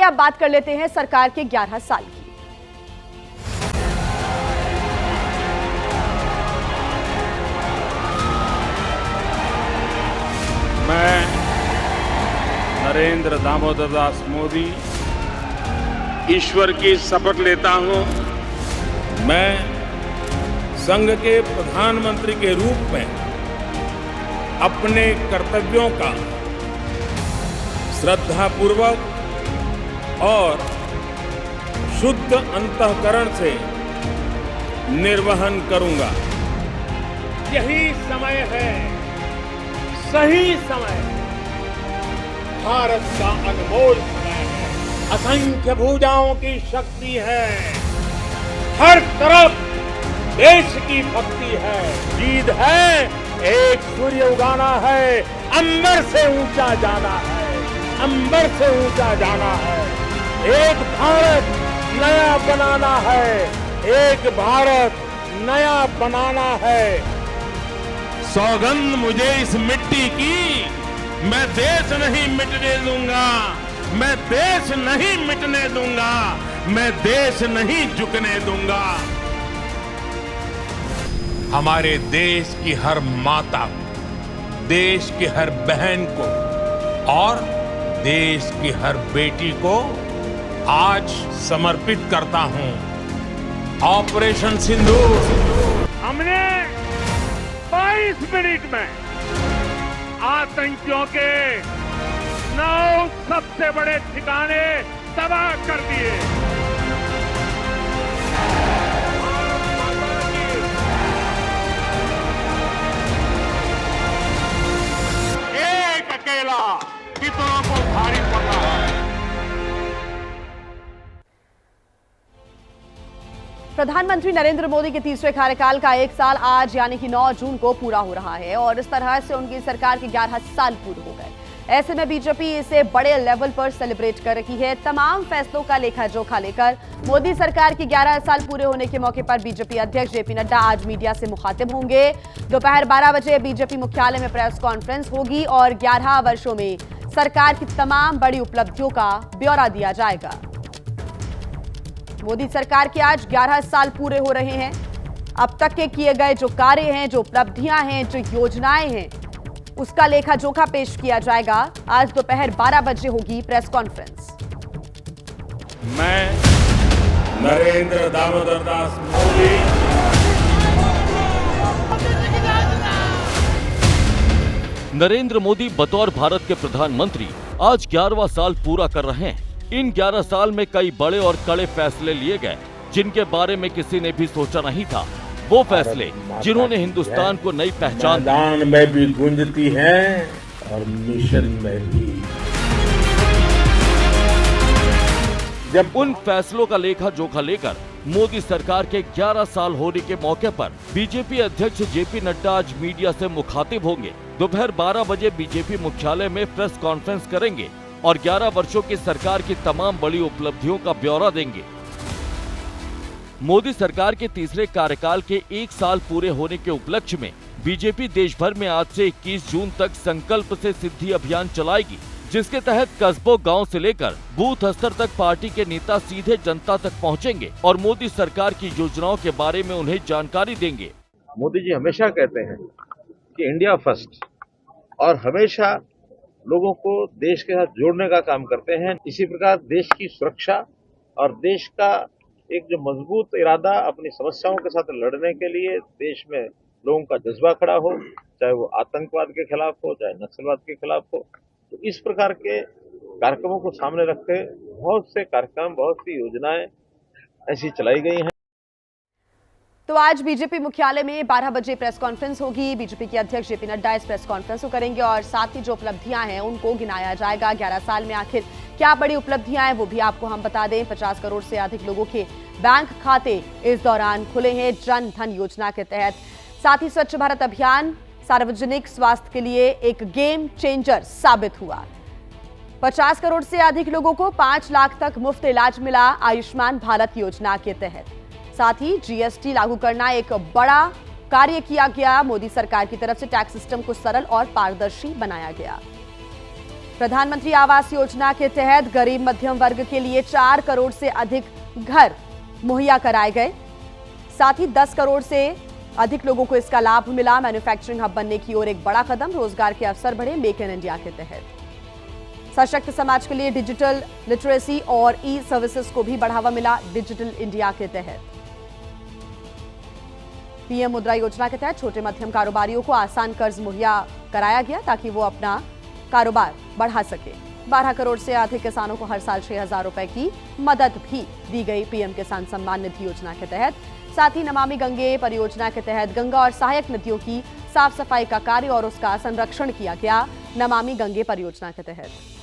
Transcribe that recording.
अब बात कर लेते हैं सरकार के 11 साल की। मैं नरेंद्र दामोदर दास मोदी ईश्वर की शपथ लेता हूं। मैं संघ के प्रधानमंत्री के रूप में अपने कर्तव्यों का श्रद्धापूर्वक और शुद्ध अंतःकरण से निर्वहन करूंगा। यही समय है, सही समय, भारत का अनमोल समय है। असंख्य भुजाओं की शक्ति है, हर तरफ देश की भक्ति है। जीत है, एक सूर्य उगाना है, अंबर से ऊंचा जाना है, अंबर से ऊंचा जाना है। एक भारत नया बनाना है, एक भारत नया बनाना है। सौगंध मुझे इस मिट्टी की, मैं देश नहीं मिटने दूंगा, मैं देश नहीं मिटने दूंगा, मैं देश नहीं झुकने दूंगा। हमारे देश की हर माता को, देश की हर बहन को और देश की हर बेटी को आज समर्पित करता हूं। ऑपरेशन सिंदूर। हमने 22 मिनट में आतंकियों के 9 सबसे बड़े ठिकाने तबाह कर दिए। एक अकेला कितनों को भारी पड़ रहा है। प्रधानमंत्री नरेंद्र मोदी के तीसरे कार्यकाल का 1 साल आज यानी कि 9 जून को पूरा हो रहा है और इस तरह से उनकी सरकार के 11 साल पूरे हो गए। ऐसे में बीजेपी इसे बड़े लेवल पर सेलिब्रेट कर रही है। तमाम फैसलों का लेखा जोखा लेकर मोदी सरकार के 11 साल पूरे होने के मौके पर बीजेपी अध्यक्ष जेपी नड्डा आज मीडिया से मुखातिब होंगे। दोपहर 12 बजे बीजेपी मुख्यालय में प्रेस कॉन्फ्रेंस होगी और 11 वर्षों में सरकार की तमाम बड़ी उपलब्धियों का ब्यौरा दिया जाएगा। मोदी सरकार के आज 11 साल पूरे हो रहे हैं। अब तक के किए गए जो कार्य हैं, जो उपलब्धियां हैं, जो योजनाएं हैं, उसका लेखा जोखा पेश किया जाएगा। आज दोपहर 12 बजे होगी प्रेस कॉन्फ्रेंस। मैं नरेंद्र दामोदर दास मोदी नरेंद्र मोदी बतौर भारत के प्रधानमंत्री आज 11वां साल पूरा कर रहे हैं। इन 11 साल में कई बड़े और कड़े फैसले लिए गए जिनके बारे में किसी ने भी सोचा नहीं था। वो फैसले जिन्होंने हिंदुस्तान को नई पहचान दी। मैदान में भी गूंजती है और मिशन में भी। जब उन फैसलों का लेखा जोखा लेकर मोदी सरकार के 11 साल होने के मौके पर बीजेपी अध्यक्ष जेपी नड्डा आज मीडिया से मुखातिब होंगे। दोपहर 12 बजे बीजेपी मुख्यालय में प्रेस कॉन्फ्रेंस करेंगे और 11 वर्षों की सरकार की तमाम बड़ी उपलब्धियों का ब्यौरा देंगे। मोदी सरकार के तीसरे कार्यकाल के 1 साल पूरे होने के उपलक्ष्य में बीजेपी देश भर में आज से 21 जून तक संकल्प से सिद्धि अभियान चलाएगी, जिसके तहत कस्बों, गांव से लेकर बूथ स्तर तक पार्टी के नेता सीधे जनता तक पहुंचेंगे और मोदी सरकार की योजनाओं के बारे में उन्हें जानकारी देंगे। मोदी जी हमेशा कहते हैं कि इंडिया फर्स्ट और हमेशा लोगों को देश के साथ जोड़ने का काम करते हैं। इसी प्रकार देश की सुरक्षा और देश का एक जो मजबूत इरादा अपनी समस्याओं के साथ लड़ने के लिए देश में लोगों का जज्बा खड़ा हो, चाहे वो आतंकवाद के खिलाफ हो, चाहे नक्सलवाद के खिलाफ हो। तो इस प्रकार के कार्यक्रमों को सामने रखते बहुत से कार्यक्रम, बहुत सी योजनाएं ऐसी चलाई गई हैं। तो आज बीजेपी मुख्यालय में 12 बजे प्रेस कॉन्फ्रेंस होगी। बीजेपी के अध्यक्ष जेपी नड्डा इस प्रेस कॉन्फ्रेंस को करेंगे और साथ ही जो उपलब्धियां हैं उनको गिनाया जाएगा। 11 साल में आखिर क्या बड़ी उपलब्धियां हैं वो भी आपको हम बता दें। 50 करोड़ से अधिक लोगों के बैंक खाते इस दौरान खुले हैं जन धन योजना के तहत। साथ ही स्वच्छ भारत अभियान सार्वजनिक स्वास्थ्य के लिए एक गेम चेंजर साबित हुआ। 50 करोड़ से अधिक लोगों को 5 लाख तक मुफ्त इलाज मिला आयुष्मान भारत योजना के तहत। साथ ही जीएसटी लागू करना एक बड़ा कार्य किया गया। मोदी सरकार की तरफ से टैक्स सिस्टम को सरल और पारदर्शी बनाया गया। प्रधानमंत्री आवास योजना के तहत गरीब मध्यम वर्ग के लिए 4 करोड़ से अधिक घर मुहैया कराए गए। साथ ही 10 करोड़ से अधिक लोगों को इसका लाभ मिला। मैन्युफैक्चरिंग हब बनने की ओर एक बड़ा कदम, रोजगार के अवसर बढ़े मेक इन इंडिया के तहत। सशक्त समाज के लिए डिजिटल लिटरेसी और ई सर्विसेज को भी बढ़ावा मिला डिजिटल इंडिया के तहत। पीएम मुद्रा योजना के तहत छोटे मध्यम कारोबारियों को आसान कर्ज मुहैया कराया गया ताकि वो अपना कारोबार बढ़ा सके। 12 करोड़ से अधिक किसानों को हर साल 6,000 रुपए की मदद भी दी गई पीएम किसान सम्मान निधि योजना के तहत। साथ ही नमामि गंगे परियोजना के तहत गंगा और सहायक नदियों की साफ सफाई का कार्य और उसका संरक्षण किया गया नमामि गंगे परियोजना के तहत।